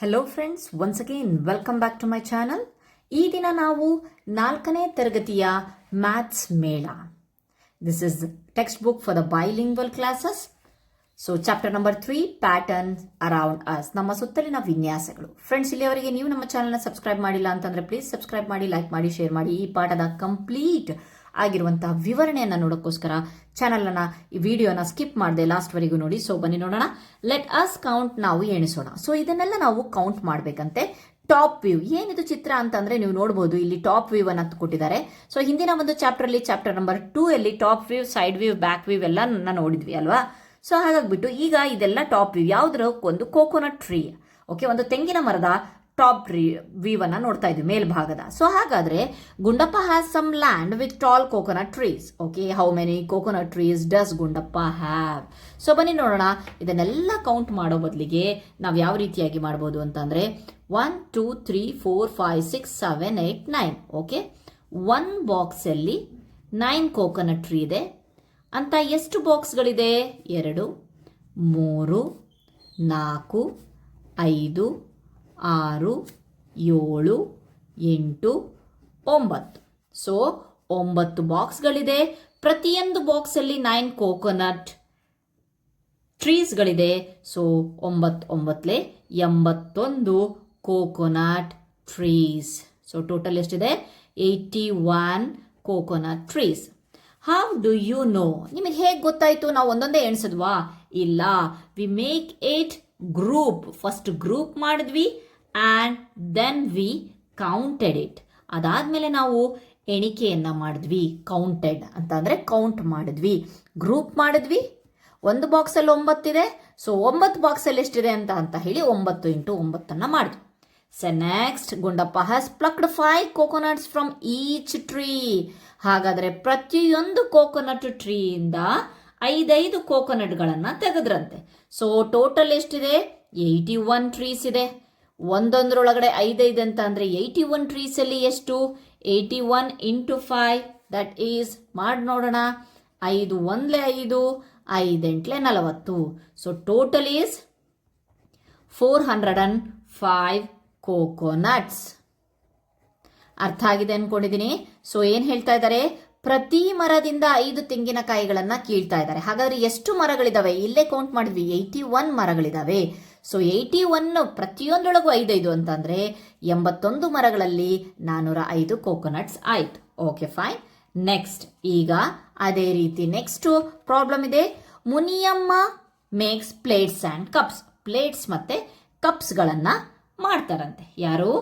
Hello friends, once again welcome back to my channel. ಈ ದಿನ ನಾವು 4ನೇ ತರಗತಿಯ ಮ್ಯಾಥ್ಸ್ ಮೇಳ. This is text book for the bilingual classes. So chapter number 3, patterns around us, ನಮ್ಮ ಸುತ್ತಲಿನ ವಿನ್ಯಾಸಗಳು. ಫ್ರೆಂಡ್ಸ್, ಇಲ್ಲಿಯವರೆಗೆ ನೀವು ನಮ್ಮ ಚಾನಲ್ನ ಸಬ್ಸ್ಕ್ರೈಬ್ ಮಾಡಿಲ್ಲ ಅಂತಂದ್ರೆ ಪ್ಲೀಸ್ ಸಬ್ಸ್ಕ್ರೈಬ್ ಮಾಡಿ, ಲೈಕ್ ಮಾಡಿ, ಶೇರ್ ಮಾಡಿ. ಈ ಪಾಠದ ಕಂಪ್ಲೀಟ್ ಆಗಿರುವಂತಹ ವಿವರಣೆಯನ್ನು ನೋಡೋಕ್ಕೋಸ್ಕರ ಚಾನಲನ್ನು, ಈ ವಿಡಿಯೋನ ಸ್ಕಿಪ್ ಮಾಡದೆ ಲಾಸ್ಟ್ವರೆಗೂ ನೋಡಿ. ಸೊ ಬನ್ನಿ ನೋಡೋಣ. ಲೆಟ್ ಅಸ್ ಕೌಂಟ್, ನಾವು ಎಣಿಸೋಣ. ಸೊ ಇದನ್ನೆಲ್ಲ ನಾವು ಕೌಂಟ್ ಮಾಡಬೇಕಂತೆ. ಟಾಪ್ ವ್ಯೂ ಏನಿದು ಚಿತ್ರ ಅಂತಂದ್ರೆ ನೀವು ನೋಡಬಹುದು, ಇಲ್ಲಿ ಟಾಪ್ ವ್ಯೂ ಅನ್ನು ಕೊಟ್ಟಿದ್ದಾರೆ. ಸೊ ಹಿಂದಿನ ಒಂದು ಚಾಪ್ಟರ್ ಅಲ್ಲಿ, ಚಾಪ್ಟರ್ ನಂಬರ್ 2 ಅಲ್ಲಿ top view, side view, back view ಎಲ್ಲ ನೋಡಿದ್ವಿ ಅಲ್ವಾ. ಸೊ ಹಾಗಾಗ್ಬಿಟ್ಟು ಈಗ ಇದೆಲ್ಲ ಟಾಪ್ ವ್ಯೂ. ಯಾವ್ದ್ರ ಒಂದು ಕೋಕೋನಟ್ ಟ್ರೀ, ಓಕೆ, ಒಂದು ತೆಂಗಿನ ಮರದ ಟಾಪ್ ವ್ಯೂ ಅನ್ನ ನೋಡ್ತಾ ಇದ್ವಿ, ಮೇಲ್ಭಾಗದ. ಸೊ ಹಾಗಾದ್ರೆ Gundappa has some land with tall coconut trees. Okay, how many coconut trees does Gundappa have? So ಬನ್ನಿ ನೋಡೋಣ. ಇದನ್ನೆಲ್ಲ ಕೌಂಟ್ ಮಾಡೋ ಬದಲಿಗೆ ನಾವು ಯಾವ ರೀತಿಯಾಗಿ ಮಾಡ್ಬೋದು ಅಂತಂದ್ರೆ 1 2 3 4 5 6 7 8 9. ಓಕೆ, ಒಂದು ಬಾಕ್ಸ್ ಅಲ್ಲಿ 9 ಕೋಕೋನಟ್ ಟ್ರೀ ಇದೆ ಅಂತ. ಎಷ್ಟು ಬಾಕ್ಸ್ಗಳಿದೆ? 2 3 4 5 6 7 8 9. ಸೊ 9 ಬಾಕ್ಸ್ಗಳಿದೆ. ಪ್ರತಿಯೊಂದು ಬಾಕ್ಸಲ್ಲಿ 9 ಕೋಕೋನಟ್ ಟ್ರೀಸ್ಗಳಿದೆ. So 9 81 coconut trees. So total ಎಷ್ಟಿದೆ? 81 coconut trees. How do you know? ನಿಮಗೆ ಹೇಗೆ ಗೊತ್ತಾಯ್ತು? ನಾವು ಒಂದೊಂದೇ ಎಣಿಸಿದ್ವಾ? ಇಲ್ಲ, we make it group. First group ಮಾಡಿದ್ವಿ and then we counted it. ಅದಾದ್ಮೇಲೆ ನಾವು ಎಣಿಕೆಯನ್ನ ಮಾಡಿದ್ವಿ. ಕೌಂಟೆಡ್ ಅಂತ ಅಂದ್ರೆ ಕೌಂಟ್ ಮಾಡಿದ್ವಿ, ಗ್ರೂಪ್ ಮಾಡಿದ್ವಿ. ಒಂದು ಬಾಕ್ಸಲ್ಲಿ 9 ಇದೆ. ಸೊ 9 ಬಾಕ್ಸಲ್ಲಿ ಎಷ್ಟಿದೆ ಅಂತ ಹೇಳಿ 9 × 9 ಮಾಡಿದ್ವಿ. So next, Gundappa has ಪ್ಲಕ್ಡ್ 5 coconuts from each tree. ಹಾಗಾದ್ರೆ ಪ್ರತಿಯೊಂದು ಕೋಕೋನಟ್ ಟ್ರೀಯಿಂದ 5 ಕೋಕೋನಟ್ಗಳನ್ನ ತೆಗೆದ್ರಂತೆ. ಸೊ ಟೋಟಲ್ ಎಷ್ಟಿದೆ? 81 ಟ್ರೀಸ್ ಇದೆ. ಒಂದೊಂದರೊಳಗಡೆ 5 ಅಂತ ಅಂದ್ರೆ 81 ಟ್ರೀಸ್ ಅಲ್ಲಿ ಎಷ್ಟು? 81 × 5, ದಟ್ ಈಸ್, ಮಾಡಿ ನೋಡೋಣ. 5 1 5, 5 8 40. So total is 405 coconuts. ಅರ್ಥ ಆಗಿದೆ ಅನ್ಕೊಂಡಿದ್ದೀನಿ. ಸೊ ಏನ್ ಹೇಳ್ತಾ ಇದ್ದಾರೆ? ಪ್ರತಿ ಮರದಿಂದ 5 ತೆಂಗಿನಕಾಯಿಗಳನ್ನ ಕೀಳ್ತಾ ಇದ್ದಾರೆ. ಹಾಗಾದ್ರೆ ಎಷ್ಟು ಮರಗಳಿದಾವೆ? ಇಲ್ಲೇ ಕೌಂಟ್ ಮಾಡಿದ್ವಿ, 81 ಮರಗಳಿದಾವೆ. ಸೊ 81 ಪ್ರತಿಯೊಂದರೊಳಗೂ 5 ಅಂತಂದ್ರೆ 81 ಮರಗಳಲ್ಲಿ 405 ಕೋಕೋನಟ್ಸ್ ಆಯ್ತು. Okay, fine. ನೆಕ್ಸ್ಟ್, ಈಗ ಅದೇ ರೀತಿ ನೆಕ್ಸ್ಟ್ ಪ್ರಾಬ್ಲಮ್ ಇದೆ. Muniyamma makes plates and cups. Plates ಮತ್ತೆ ಕಪ್ಸ್ ಗಳನ್ನ ಮಾಡ್ತಾರಂತೆ. ಯಾರು?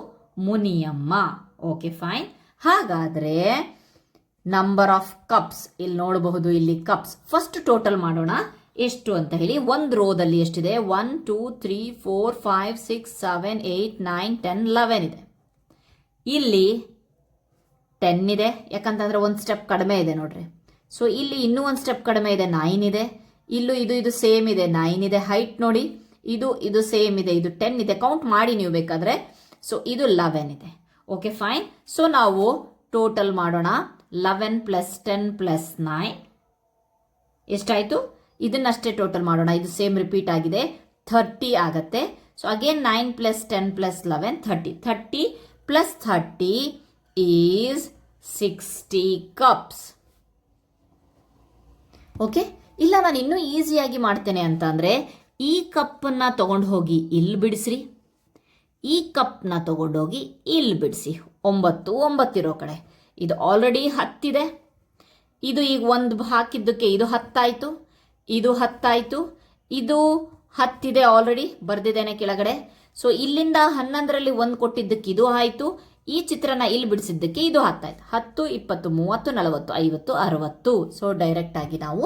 ಮುನಿಯಮ್ಮ. Okay, fine. ಹಾಗಾದ್ರೆ ನಂಬರ್ ಆಫ್ ಕಪ್ಸ್ ಇಲ್ಲಿ ನೋಡಬಹುದು. ಇಲ್ಲಿ ಕಪ್ಸ್ ಫಸ್ಟ್ ಟೋಟಲ್ ಮಾಡೋಣ ಎಷ್ಟು ಅಂತ ಹೇಳಿ. ಒಂದು ರೋದಲ್ಲಿ ಎಷ್ಟಿದೆ? 1 2 3 4 5 6 7 8 9 10 11 ಇದೆ. ಇಲ್ಲಿ 10 ಇದೆ, ಯಾಕಂತಂದ್ರೆ ಒಂದು ಸ್ಟೆಪ್ ಕಡಿಮೆ ಇದೆ ನೋಡ್ರಿ. ಸೊ ಇಲ್ಲಿ ಇನ್ನೂ ಒಂದು ಸ್ಟೆಪ್ ಕಡಿಮೆ ಇದೆ, 9 ಇದೆ. ಇಲ್ಲೂ ಇದು ಸೇಮ್ ಇದೆ, 9 ಇದೆ. ಹೈಟ್ ನೋಡಿ, ಇದು ಸೇಮ್ ಇದೆ, ಇದು 10 ಇದೆ. ಕೌಂಟ್ ಮಾಡಿ ನೀವು ಬೇಕಾದ್ರೆ. ಸೊ ಇದು 11 ಇದೆ. Okay, fine. ಸೊ ನಾವು ಟೋಟಲ್ ಮಾಡೋಣ. 11 + 10 + 9 ಎಷ್ಟಾಯ್ತು? ಇದನ್ನಷ್ಟೇ ಟೋಟಲ್ ಮಾಡೋಣ. ಇದು ಸೇಮ್ ರಿಪೀಟ್ ಆಗಿದೆ, 30 ಆಗತ್ತೆ. So again 9 + 10 + 11 30. 30 + 30 is 60 cups. Okay, ಇಲ್ಲ ನಾನು ಇನ್ನೂ ಈಸಿಯಾಗಿ ಮಾಡ್ತೇನೆ ಅಂತ ಅಂದ್ರೆ ಈ ಕಪ್ಪನ್ನ ತಗೊಂಡು ಹೋಗಿ ಇಲ್ಲಿ ಬಿಡಿಸ್ರಿ, ಈ ಕಪ್ನ ತಗೊಂಡೋಗಿ ಇಲ್ಲಿ ಬಿಡಿಸಿ. 9 ಇರೋ ಕಡೆ ಇದು ಆಲ್ರೆಡಿ 10 ಇದೆ. ಇದು ಈಗ ಒಂದು ಹಾಕಿದ್ದಕ್ಕೆ ಇದು 10 ಆಯ್ತು, ಇದು 10 ಆಯ್ತು, ಇದು 10 ಇದೆ, ಆಲ್ರೆಡಿ ಬರ್ದಿದ್ದೇನೆ ಕೆಳಗಡೆ. ಸೊ ಇಲ್ಲಿಂದ 11ರಲ್ಲಿ 1 ಕೊಟ್ಟಿದ್ದಕ್ಕೆ ಇದು ಆಯ್ತು. ಈ ಚಿತ್ರನ ಇಲ್ಲಿ ಬಿಡಿಸಿದ್ದಕ್ಕೆ ಇದು 10 ಆಯ್ತು. 10 20 30 40 50 60. ಸೊ ಡೈರೆಕ್ಟ್ ಆಗಿ ನಾವು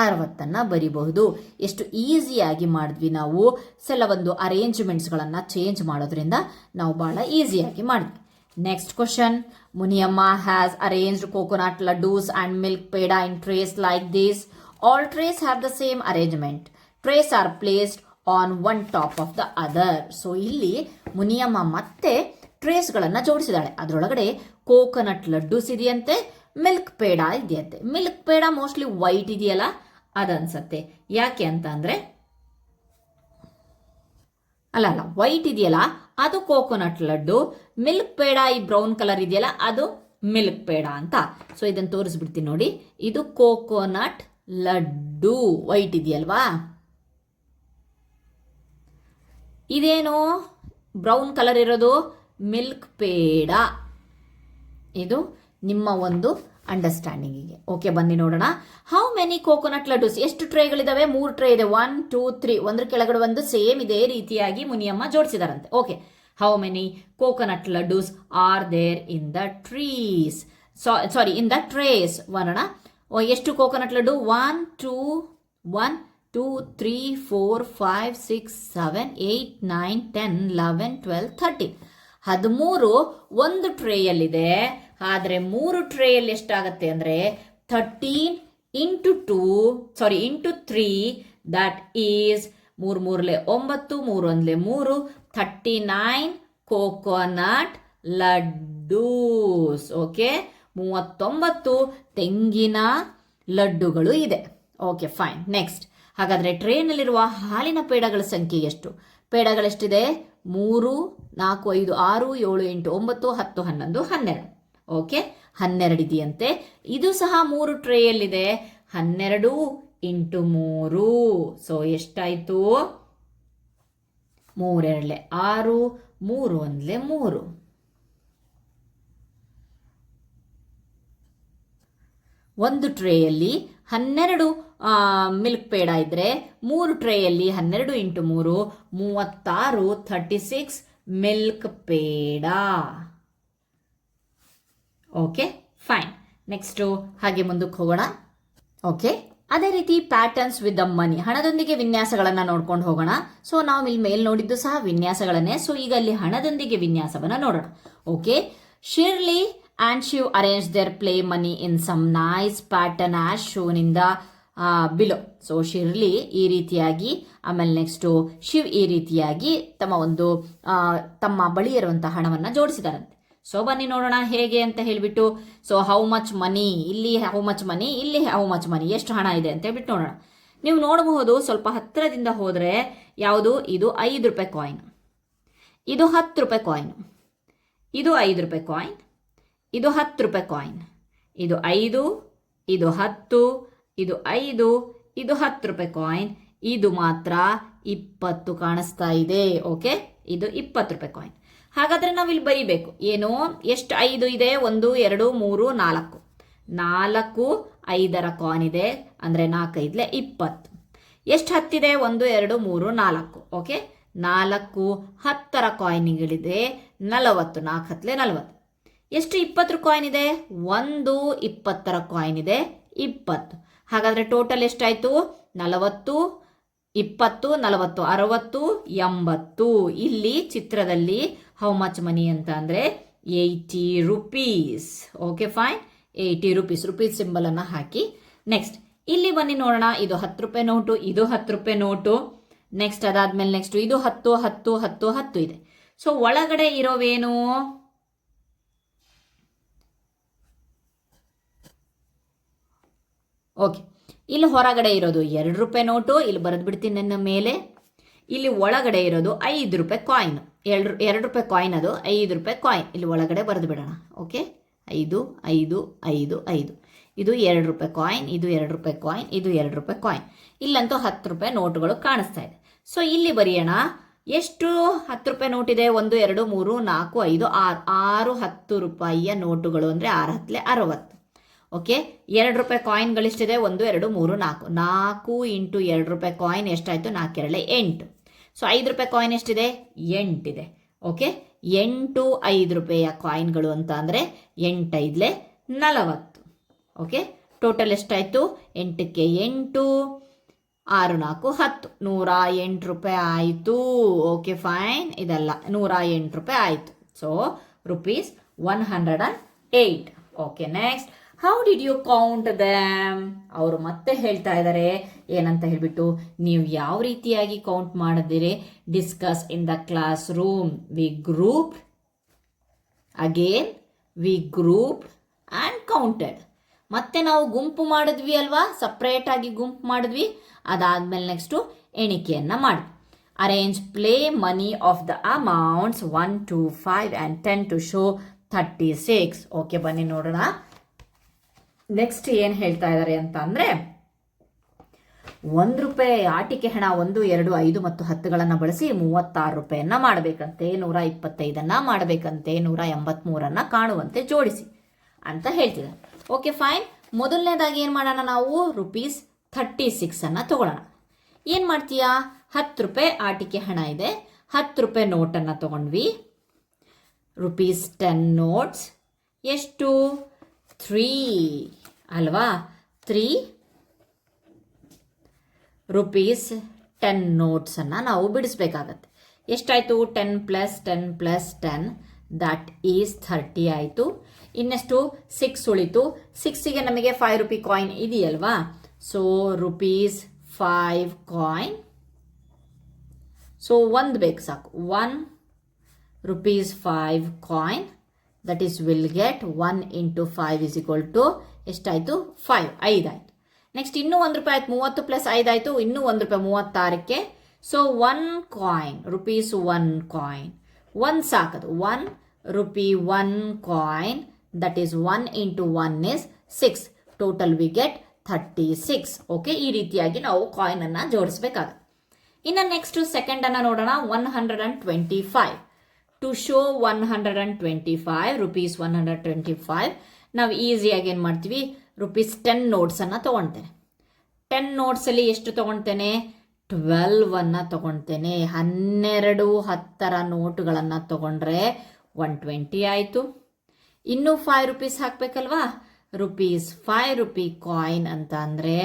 60 ಬರಿಬಹುದು. ಎಷ್ಟು ಈಸಿಯಾಗಿ ಮಾಡಿದ್ವಿ ನಾವು. ಕೆಲವೊಂದು ಅರೇಂಜ್ಮೆಂಟ್ಸ್ಗಳನ್ನು ಚೇಂಜ್ ಮಾಡೋದ್ರಿಂದ ನಾವು ಬಹಳ ಈಸಿಯಾಗಿ ಮಾಡಿದ್ವಿ. Next question. Muniyamma has arranged coconut laddoos and milk peda in trays like this. All trays have the same arrangement. Trays are placed on one top of the other. So ಇಲ್ಲಿ ಮುನಿಯಮ್ಮ ಮತ್ತೆ ಟ್ರೇಸ್ಗಳನ್ನು ಜೋಡಿಸಿದಾಳೆ. ಅದರೊಳಗಡೆ ಕೋಕೋನಟ್ ಲಡ್ಡೂಸ್ ಇದೆಯಂತೆ, ಮಿಲ್ಕ್ ಪೇಡ ಇದೆಯಂತೆ. ಮಿಲ್ಕ್ ಪೇಡ ಮೋಸ್ಟ್ಲಿ ವೈಟ್ ಇದೆಯಲ್ಲ ಅದನ್ಸತ್ತೆ. ಯಾಕೆ ಅಂತ ಅಂದ್ರೆ white ಇದೆಯಲ್ಲ ಅದು ಕೋಕೋನಟ್ ಲಡ್ಡು, ಮಿಲ್ಕ್ ಪೇಡ ಈ ಬ್ರೌನ್ ಕಲರ್ ಇದೆಯಲ್ಲ ಅದು ಮಿಲ್ಕ್ ಪೇಡ ಅಂತ. ಸೊ ಇದನ್ನು ತೋರಿಸ್ಬಿಡ್ತೀನಿ ನೋಡಿ. ಇದು ಕೋಕೋನಟ್ ಲಡ್ಡು ವೈಟ್ ಇದೆಯಲ್ವಾ. ಇದೇನು ಬ್ರೌನ್ ಕಲರ್ ಇರೋದು ಮಿಲ್ಕ್ ಪೇಡ. ಇದು ನಿಮ್ಮ ಒಂದು ಅಂಡರ್ಸ್ಟ್ಯಾಂಡಿಂಗಿಗೆ. ಓಕೆ, ಬನ್ನಿ ನೋಡೋಣ. ಹೌ ಮೆನಿ ಕೋಕೋನಟ್ ಲಡ್ಡೂಸ್, ಎಷ್ಟು ಟ್ರೇಗಳಿದಾವೆ? 3 ಟ್ರೇ ಇದೆ. 1 2 3, ಒಂದ್ರ ಕೆಳಗಡೆ ಒಂದು ಸೇಮ್ ಇದೇ ರೀತಿಯಾಗಿ ಮುನಿಯಮ್ಮ ಜೋಡಿಸಿದಾರಂತೆ. Okay, how many coconut laddoos are there in the trees, sorry in the trays. ಬರೋಣ, ಎಷ್ಟು ಕೋಕೋನಟ್ ಲಡ್ಡು? 1 2 3 4 5 6 7 8 9 10 11 12 13. 13 ಒಂದು ಟ್ರೇಯಲ್ಲಿದೆ. ಆದರೆ 3 ಟ್ರೇಯಲ್ಲಿ ಎಷ್ಟಾಗತ್ತೆ ಅಂದರೆ 13 into 3, that is 3 3 9, 3 1 3, 39 coconut laddoos. Okay, 39 ತೆಂಗಿನ ಲಡ್ಡುಗಳು ಇದೆ. Okay, fine. ನೆಕ್ಸ್ಟ್, ಹಾಗಾದರೆ ಟ್ರೇನಲ್ಲಿರುವ ಹಾಲಿನ ಪೇಡಗಳ ಸಂಖ್ಯೆ ಎಷ್ಟು? ಪೇಡಗಳೆಷ್ಟಿದೆ? 3 4 5 6 7 8 9 10 11 12. ಓಕೆ, 12 ಇದೆಯಂತೆ. ಇದು ಸಹ 3 ಟ್ರೇಯಲ್ಲಿದೆ. 12 ಇಂಟು 3, ಸೊ ಎಷ್ಟಾಯಿತು? 3 2 6, 3 1 3. ಒಂದು ಟ್ರೇಯಲ್ಲಿ 12 ಮಿಲ್ಕ್ ಪೇಡ ಇದ್ರೆ 3 ಟ್ರೇಯಲ್ಲಿ 12 into 3 36, 36 milk peda. Okay, fine. Next ಹಾಗೆ ಮುಂದಕ್ಕೆ ಹೋಗೋಣ. ಓಕೆ, ಅದೇ ರೀತಿ ಪ್ಯಾಟರ್ನ್ಸ್ ವಿತ್ ದ ಮನಿ, ಹಣದೊಂದಿಗೆ ವಿನ್ಯಾಸಗಳನ್ನು ನೋಡ್ಕೊಂಡು ಹೋಗೋಣ. ಸೊ ನಾವು ಇಲ್ಲಿ ಮೇಲೆ ನೋಡಿದ್ದು ಸಹ ವಿನ್ಯಾಸಗಳನ್ನೇ. ಸೊ ಈಗ ಅಲ್ಲಿ ಹಣದೊಂದಿಗೆ ವಿನ್ಯಾಸವನ್ನು ನೋಡೋಣ. Okay, Shirley and Shiv arranged their play money in some nice pattern as shown in the below. So Shirley ಈ ರೀತಿಯಾಗಿ, ಆಮೇಲೆ ನೆಕ್ಸ್ಟು ಶಿವ್ ಈ ರೀತಿಯಾಗಿ ತಮ್ಮ ಬಳಿ ಇರುವಂತಹ ಹಣವನ್ನು ಜೋಡಿಸಿದಾರಂತೆ. ಸೊ ಬನ್ನಿ ನೋಡೋಣ ಹೇಗೆ ಅಂತ ಹೇಳಿಬಿಟ್ಟು. ಸೊ ಹೌ ಮಚ್ ಮನಿ, ಇಲ್ಲಿ ಹೌ ಮಚ್ ಮನಿ, ಇಲ್ಲಿ ಹೌ ಮಚ್ ಮನಿ, ಎಷ್ಟು ಹಣ ಇದೆ ಅಂತ ಹೇಳ್ಬಿಟ್ಟು ನೋಡೋಣ. ನೀವು ನೋಡಬಹುದು ಸ್ವಲ್ಪ ಹತ್ತಿರದಿಂದ ಹೋದರೆ ಯಾವುದು? ಇದು 5 ರೂಪಾಯಿ ಕಾಯಿನ್, ಇದು 10 ರೂಪಾಯಿ ಕಾಯಿನ್, ಇದು 5 ರೂಪಾಯಿ ಕಾಯಿನ್, ಇದು 10 ರೂಪಾಯಿ ಕಾಯಿನ್, ಇದು 5, ಇದು 10, ಇದು 5, ಇದು 10 ರೂಪಾಯಿ ಕಾಯಿನ್, ಇದು ಮಾತ್ರ 20 ಕಾಣಿಸ್ತಾ ಇದೆ. ಓಕೆ, ಇದು 20 ರೂಪಾಯಿ ಕಾಯಿನ್. ಹಾಗಾದರೆ ನಾವು ಇಲ್ಲಿ ಬರೀಬೇಕು ಏನು? ಎಷ್ಟು 5 ಇದೆ? 1 2 3 4, 4 5ರ ಕಾಯಿನ್ ಇದೆ, ಅಂದರೆ 4 5 20. ಎಷ್ಟು 10 ಇದೆ? 1 2 3 4. ಓಕೆ, 4 10ರ ಕಾಯಿನ್ಗಳಿದೆ 40, 4 10 40. ಎಷ್ಟು 20 ಕಾಯಿನ್ ಇದೆ? 1 20ರ ಕಾಯಿನ್ ಇದೆ 20. ಹಾಗಾದರೆ ಟೋಟಲ್ ಎಷ್ಟಾಯಿತು? 40 20 40 60 80. ಇಲ್ಲಿ ಚಿತ್ರದಲ್ಲಿ ಹೌ ಮಚ್ ಮನಿ ಅಂತ ಅಂದರೆ 80 ರೂಪೀಸ್. ಓಕೆ, ಫೈನ್, 80 ರೂಪೀಸ್ ಸಿಂಬಲನ್ನು ಹಾಕಿ. ನೆಕ್ಸ್ಟ್ ಇಲ್ಲಿ ಬನ್ನಿ ನೋಡೋಣ. ಇದು 10 ರೂಪಾಯಿ ನೋಟು, ಇದು 10 ರೂಪಾಯಿ ನೋಟು. ನೆಕ್ಸ್ಟ್ ಅದಾದ್ಮೇಲೆ ನೆಕ್ಸ್ಟ್ ಇದು 10 10 10 10 ಇದೆ. ಸೊ ಒಳಗಡೆ ಇರೋವೇನು? ಓಕೆ, ಇಲ್ಲಿ ಹೊರಗಡೆ ಇರೋದು 2 ರೂಪಾಯಿ ನೋಟು, ಇಲ್ಲಿ ಬರೆದು ಬಿಡ್ತೀನಿ ನನ್ನ ಮೇಲೆ. ಇಲ್ಲಿ ಒಳಗಡೆ ಇರೋದು 5 ರೂಪಾಯಿ ಕಾಯಿನ್, 2 ರೂಪಾಯಿ ಕಾಯಿನ್, ಅದು 5 ರೂಪಾಯಿ ಕಾಯಿನ್ ಇಲ್ಲಿ ಒಳಗಡೆ ಬರೆದು ಬಿಡೋಣ. ಓಕೆ, 5 5 5 5. ಇದು 2 ರೂಪಾಯಿ ಕಾಯಿನ್, ಇದು 2 ರೂಪಾಯಿ ಕಾಯಿನ್, ಇದು 2 ರೂಪಾಯಿ ಕಾಯಿನ್. ಇಲ್ಲಂತೂ 10 ರೂಪಾಯಿ ನೋಟುಗಳು ಕಾಣಿಸ್ತಾ ಇದೆ. ಸೊ ಇಲ್ಲಿ ಬರೆಯೋಣ. ಎಷ್ಟು 10 ರೂಪಾಯಿ ನೋಟ್ ಇದೆ? 1 2 3 4 5 6 10 ರೂಪಾಯಿಯ ನೋಟುಗಳು ಅಂದರೆ 6 10 60. ಓಕೆ, 2 ರೂಪಾಯಿ ಕಾಯಿನ್ಗಳಿಷ್ಟಿದೆ? 1 2 3 4, 4 ಇಂಟು 2 ರೂಪಾಯಿ ಕಾಯಿನ್ ಎಷ್ಟಾಯಿತು? 4 2 8. ಸೊ 5 ರೂಪಾಯಿ ಕಾಯಿನ್ ಎಷ್ಟಿದೆ? 8 ಇದೆ. ಓಕೆ, 8 5 ರೂಪಾಯಿಯ ಕಾಯಿನ್ಗಳು ಅಂತ ಅಂದರೆ 8 5 40. ಓಕೆ, ಟೋಟಲ್ ಎಷ್ಟಾಯಿತು? 8ಕ್ಕೆ 8 6 4 10, 108 ರೂಪಾಯಿ ಆಯಿತು. ಓಕೆ, ಫೈನ್, ಇದಲ್ಲ 108 ರೂಪಾಯಿ ಆಯಿತು. So rupees 108. Okay, next how did you count them? ಅವರು ಮತ್ತೆ ಹೇಳ್ತಾ ಇದ್ದಾರೆ ಏನಂತ ಹೇಳ್ಬಿಟ್ಟು, ನೀವು ಯಾವ ರೀತಿಯಾಗಿ ಕೌಂಟ್ ಮಾಡಿದಿರಿ? Discuss in the class room. We group again, we group and counted. ಮತ್ತೆ ನಾವು ಗುಂಪು ಮಾಡಿದ್ವಿ ಅಲ್ವಾ, ಸಪ್ರೇಟ್ ಆಗಿ ಗುಂಪು ಮಾಡಿದ್ವಿ. ಅದಾದ್ಮೇಲೆ ನೆಕ್ಸ್ಟು ಎಣಿಕೆಯನ್ನು ಮಾಡಿ. Arrange play money of the amounts 1 to 5 and 10 to show 36. Okay, ಬನ್ನಿ ನೋಡೋಣ. ನೆಕ್ಸ್ಟ್ ಏನು ಹೇಳ್ತಾ ಇದ್ದಾರೆ ಅಂತ ಅಂದರೆ, ₹1 ಆಟಿಕೆ ಹಣ 1, 2, 5 ಮತ್ತು 10ಗಳನ್ನು ಬಳಸಿ ₹36 ಮಾಡಬೇಕಂತೆ, 125 ಮಾಡಬೇಕಂತೆ, 183 ಕಾಣುವಂತೆ ಜೋಡಿಸಿ ಅಂತ ಹೇಳ್ತಿದ್ದಾರೆ. Okay fine. ಮೊದಲನೇದಾಗಿ ಏನು ಮಾಡೋಣ, ನಾವು ₹36 ತಗೊಳ್ಳೋಣ. ಏನು ಮಾಡ್ತೀಯಾ, ₹10 ಆಟಿಕೆ ಹಣ ಇದೆ, ₹10 ನೋಟನ್ನು ತಗೊಂಡ್ವಿ. ₹10 ನೋಟ್ಸ್ ಎಷ್ಟು, 3 ಅಲ್ವಾ, 3 ₹10 ನೋಟ್ಸನ್ನು ನಾವು ಬಿಡಿಸ್ಬೇಕಾಗತ್ತೆ. ಎಷ್ಟಾಯಿತು, 10 + 10 + 10 ದಟ್ ಈಸ್ 30 ಆಯಿತು. ಇನ್ನೆಷ್ಟು 6 ಉಳಿತು. 6ಗೆ ನಮಗೆ ₹5 ಕಾಯಿನ್ ಇದೆಯಲ್ವಾ, ಸೊ ₹5 ಕಾಯಿನ್. ಸೊ 1 ಬೇಕು ಸಾಕು, 1 ₹5 coin, that is will get 1 × 5 = ಎಷ್ಟಾಯಿತು, 5 ಆಯಿತು. ನೆಕ್ಸ್ಟ್ ಇನ್ನೂ ₹1 ಆಯ್ತು, 30 + 5 ಆಯಿತು, ಇನ್ನೂ ₹1 36ಕ್ಕೆ. ಸೊ 1 ಕಾಯಿನ್, ₹1 ಕಾಯಿನ್, 1 ಸಾಕದು, ₹1 coin, that is 1 × 1 is 6. Total we get 36. Okay, ಈ ರೀತಿಯಾಗಿ ನಾವು ಕಾಯಿನನ್ನು ಜೋಡಿಸ್ಬೇಕಾಗುತ್ತೆ. ಇನ್ನು ನೆಕ್ಸ್ಟ್ ಸೆಕೆಂಡನ್ನು ನೋಡೋಣ. 125. ಟು ಶೋ 125, ₹125 ನಾವು ಈಸಿಯಾಗಿ ಏನು ಮಾಡ್ತೀವಿ, ₹10 ನೋಟ್ಸನ್ನು ತೊಗೊಳ್ತೇನೆ. 10 ನೋಟ್ಸಲ್ಲಿ ಎಷ್ಟು ತೊಗೊಳ್ತೇನೆ, 12 ತೊಗೊಳ್ತೇನೆ. 12 10ರ ನೋಟುಗಳನ್ನು ತೊಗೊಂಡ್ರೆ 120 ಆಯಿತು. ಇನ್ನೂ ₹5 ಹಾಕಬೇಕಲ್ವಾ, ₹5 ಕಾಯಿನ್ ಅಂತ ಅಂದರೆ,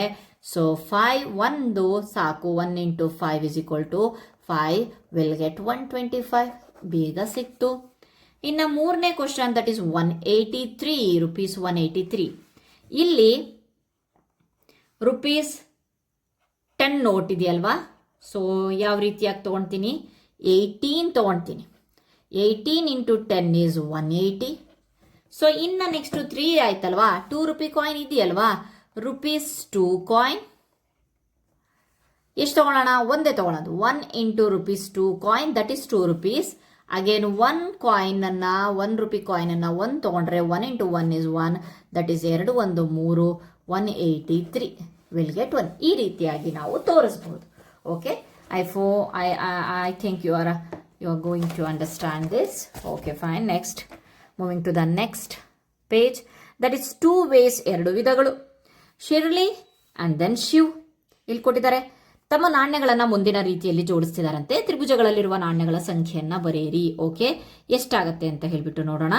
ಸೊ 5 1 ಸಾಕು, 1 × 5 = 5 ವಿಲ್ ಗೆಟ್ 125. ಬೇಗ ಸಿಕ್ತು. ಇನ್ನು ಮೂರನೇ ಕ್ವಶನ್, ದಟ್ ಈಸ್ 183, ₹183. ಇಲ್ಲಿ ₹10 ನೋಟ್ ಇದೆಯಲ್ವಾ, ಸೊ ಯಾವ ರೀತಿಯಾಗಿ ತೊಗೊಳ್ತೀನಿ, 18 ತೊಗೊಳ್ತೀನಿ. 18 × 10 is 180. ಸೊ ಇನ್ನು ನೆಕ್ಸ್ಟ್ 3 ಆಯ್ತಲ್ವಾ, ₹2 ಕಾಯಿನ್ ಇದೆಯಲ್ವಾ, ₹2 ಕಾಯಿನ್ ಎಷ್ಟು ತೊಗೊಳ್ಳೋಣ, ಒಂದೇ ತೊಗೊಳ್ಳೋದು. 1 × ₹2 ಕಾಯಿನ್, ದಟ್ ಈಸ್ ₹2. ಅಗೇನ್ 1 ಕಾಯಿನನ್ನು, ₹1 ಕಾಯಿನನ್ನು 1 ತೊಗೊಂಡ್ರೆ 1 × 1 is 1, that is 2 1 3, 183 will get 1. ಈ ರೀತಿಯಾಗಿ ನಾವು ತೋರಿಸ್ಬೋದು. Okay, I think you are going to understand this. Okay fine. Next moving to the next page, that is 2 ways, 2 ವಿಧಗಳು. Shirley and then Shiv. ಇಲ್ಲಿ ಕೊಟ್ಟಿದ್ದಾರೆ, ತಮ್ಮ ನಾಣ್ಯಗಳನ್ನು ಮುಂದಿನ ರೀತಿಯಲ್ಲಿ ಜೋಡಿಸ್ತಿದಾರಂತೆ. ತ್ರಿಭುಜಗಳಲ್ಲಿರುವ ನಾಣ್ಯಗಳ ಸಂಖ್ಯೆಯನ್ನು ಬರೆಯಿರಿ. ಓಕೆ, ಎಷ್ಟಾಗತ್ತೆ ಅಂತ ಹೇಳಿಬಿಟ್ಟು ನೋಡೋಣ.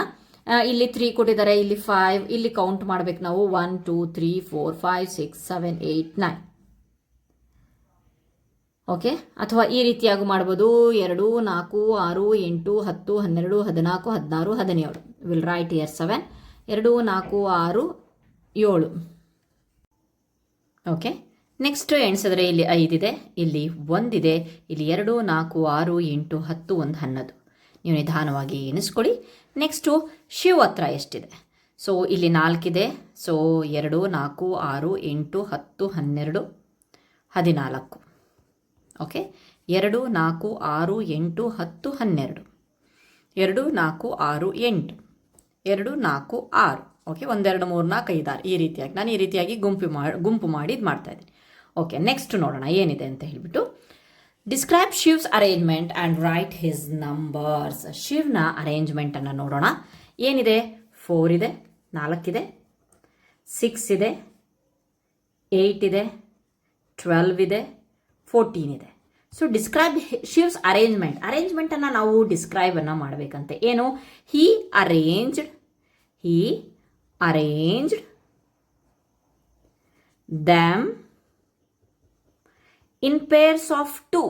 ಇಲ್ಲಿ 3 ಕೊಟ್ಟಿದ್ದಾರೆ, ಇಲ್ಲಿ 5, ಇಲ್ಲಿ ಕೌಂಟ್ ಮಾಡ್ಬೇಕು ನಾವು, 1 2 3 4 5 6 7 8 9. ಓಕೆ, ಅಥವಾ ಈ ರೀತಿಯಾಗಿ ಮಾಡ್ಬೋದು, 2 4 6 8 10 12 14 16 17. Will write here 7, 2 4 6 7. Okay, next ಎಣಿಸಿದ್ರೆ ಇಲ್ಲಿ 5 ಇದೆ, ಇಲ್ಲಿ 1 ಇದೆ, ಇಲ್ಲಿ 2 4 6 8 10 1 11. ನೀವು ನಿಧಾನವಾಗಿ ಎಣಿಸ್ಕೊಳ್ಳಿ. ನೆಕ್ಸ್ಟು ಶಿವ್ ಹತ್ರ ಎಷ್ಟಿದೆ, ಸೊ ಇಲ್ಲಿ 4 ಇದೆ, ಸೊ 2 4 6 8 10 12 14. ಓಕೆ, 2 4 6 8 10 12, 2 4 6 8, 2 4 6. ಓಕೆ, 1 2 3 4 5 6. ಈ ರೀತಿಯಾಗಿ ನಾನು ಈ ರೀತಿಯಾಗಿ ಗುಂಪು ಮಾಡಿ ಇದು ಮಾಡ್ತಾ ಇದ್ದೀನಿ. ಓಕೆ, ನೆಕ್ಸ್ಟ್ ನೋಡೋಣ ಏನಿದೆ ಅಂತ ಹೇಳಿಬಿಟ್ಟು. Describe Shiv's arrangement and write his numbers. ಶಿವ್ನ ಅರೇಂಜ್ಮೆಂಟನ್ನು ನೋಡೋಣ. ಏನಿದೆ, 4 ಇದೆ, 4 ಇದೆ, 6 ಇದೆ, 8 ಇದೆ, 12 ಇದೆ, 14 ಇದೆ. ಸೊ ಡಿಸ್ಕ್ರೈಬ್ ಶಿವ್ಸ್ ಅರೇಂಜ್ಮೆಂಟನ್ನು ನಾವು ಡಿಸ್ಕ್ರೈಬನ್ನು ಮಾಡಬೇಕಂತೆ. ಏನು, ಹಿ arranged them in pairs of 2.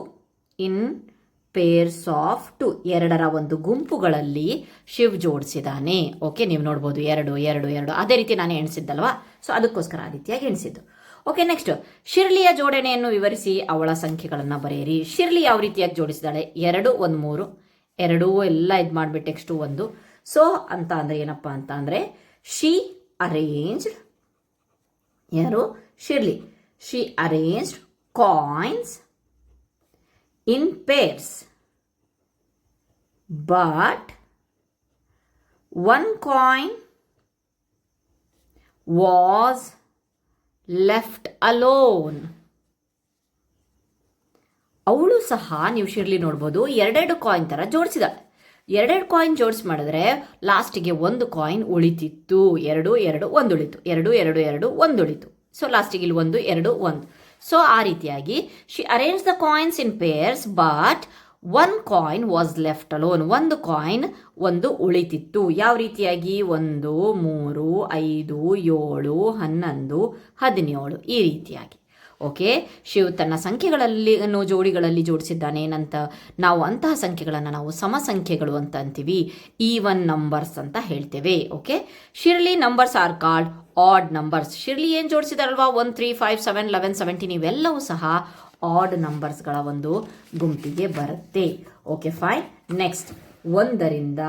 ಎರಡರ ಒಂದು ಗುಂಪುಗಳಲ್ಲಿ ಶಿವ್ ಜೋಡಿಸಿದಾನೆ. ಓಕೆ, ನೀವು ನೋಡ್ಬೋದು 2 2 2. ಅದೇ ರೀತಿ ನಾನು ಎಣಿಸಿದ್ದಲ್ವಾ, ಸೊ ಅದಕ್ಕೋಸ್ಕರ ಆ ರೀತಿಯಾಗಿ ಎಣಿಸಿದ್ದು. ಓಕೆ, ನೆಕ್ಸ್ಟ್ ಶಿರ್ಲಿಯ ಜೋಡಣೆಯನ್ನು ವಿವರಿಸಿ ಅವಳ ಸಂಖ್ಯೆಗಳನ್ನು ಬರೆಯಿರಿ. ಶಿರ್ಲಿ ಯಾವ ರೀತಿಯಾಗಿ ಜೋಡಿಸಿದಾಳೆ, 2 1 3, 2 ಎಲ್ಲ ಇದು ಮಾಡಿಬಿಟ್ಟು ನೆಕ್ಸ್ಟು 1. ಸೊ ಅಂತ ಅಂದರೆ ಏನಪ್ಪ ಅಂತ ಅಂದರೆ, ಶಿ ಅರೇಂಜ್ಡ್, ಯಾರು, Shirley, she arranged coins in pairs, but one coin was left alone. ಅವಳು ಸಹ ನೀವು ಶಿರ್ಲಿ ನೋಡ್ಬೋದು ಎರಡೆರಡು ಕಾಯಿನ್ ಥರ ಜೋಡಿಸಿದಾಳೆ. ಎರಡೆರಡು ಕಾಯಿನ್ ಜೋಡಿಸಿ ಮಾಡಿದ್ರೆ ಲಾಸ್ಟಿಗೆ ಒಂದು ಕಾಯಿನ್ ಉಳಿತಿತ್ತು. 2 2 1 ಉಳಿತು, 2 2 2 1 ಉಳಿತು. ಸೊ ಲಾಸ್ಟಿಗೆ ಇಲ್ಲಿ 1 2 1. ಸೊ ಆ ರೀತಿಯಾಗಿ she arrange the coins in pairs but one coin was left alone. ಒಂದು ಕಾಯಿನ್ ಒಂದು ಉಳಿತಿತ್ತು. ಯಾವ ರೀತಿಯಾಗಿ 1 3 5 7 11 17 ಈ ರೀತಿಯಾಗಿ. ಓಕೆ, ಶಿವ್ ತನ್ನ ಸಂಖ್ಯೆಗಳಲ್ಲಿ ಜೋಡಿಗಳಲ್ಲಿ ಜೋಡಿಸಿದ್ದಾನೆ. ನಾವು ಅಂತಹ ಸಂಖ್ಯೆಗಳನ್ನು ನಾವು ಸಮ ಸಂಖ್ಯೆಗಳು ಅಂತ ಅಂತೀವಿ, ಈವನ್ ನಂಬರ್ಸ್ ಅಂತ ಹೇಳ್ತೇವೆ. Okay, Shirley numbers are called odd numbers. Shirley ಏನು ಜೋಡಿಸಿದಾರಲ್ವಾ 1 3 5 7 11 17 ಇವೆಲ್ಲವೂ ಸಹ ಆಡ್ ನಂಬರ್ಸ್ಗಳ ಒಂದು ಗುಂಪಿಗೆ ಬರುತ್ತೆ. Okay fine. ನೆಕ್ಸ್ಟ್ 1 ರಿಂದ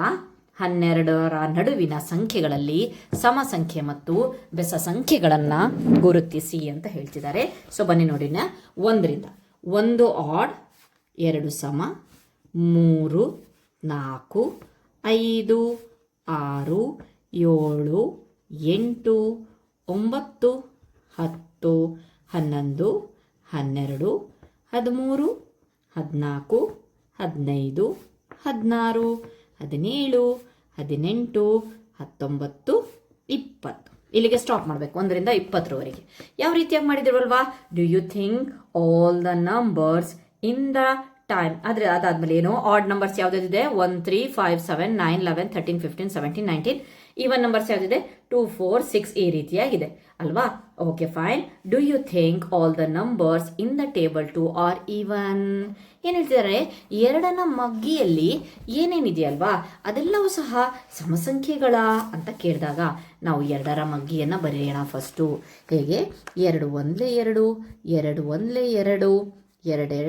12ರ ನಡುವಿನ ಸಂಖ್ಯೆಗಳಲ್ಲಿ ಸಮ ಸಂಖ್ಯೆ ಮತ್ತು ಬೆಸ ಸಂಖ್ಯೆಗಳನ್ನು ಗುರುತಿಸಿ ಅಂತ ಹೇಳ್ತಿದ್ದಾರೆ. ಸೊ ಬನ್ನಿ ನೋಡಿ, 1 ರಿಂದ 1 ಆಡ್, 2 ಸಮ, 3 4 5 6 7 8 9 10 11 12 13 14 15 16 17 18 19 20. ಇಲ್ಲಿಗೆ ಸ್ಟಾಪ್ ಮಾಡಬೇಕು. 1 ರಿಂದ 20ರವರೆಗೆ ಯಾವ ರೀತಿಯಾಗಿ ಮಾಡಿದಿರಲ್ವಾ. Do you think all the numbers in the time. ಆದರೆ ಅದಾದ್ಮೇಲೆ ಏನು ಆಡ್ ನಂಬರ್ಸ್ ಯಾವುದಿದೆ 1 3 5 7 9 11 13 15 17 19. ಈವನ್ ನಂಬರ್ಸ್ ಯಾವುದಿದೆ 2 4 6 ಈ ರೀತಿಯಾಗಿದೆ ಅಲ್ವಾ. Okay fine. Do you think all the numbers in the table 2 are even. ಏನು ಹೇಳ್ತಿದ್ದಾರೆ, 2ನ ಮಗ್ಗಿಯಲ್ಲಿ ಏನೇನಿದೆಯಲ್ವಾ ಅದೆಲ್ಲವೂ ಸಹ ಸಮಸಂಖ್ಯೆಗಳ ಅಂತ ಕೇಳಿದಾಗ ನಾವು 2ರ ಮಗ್ಗಿಯನ್ನು ಬರೆಯೋಣ ಫಸ್ಟು. ಹೇಗೆ 2 1 2 2 1 2 2 2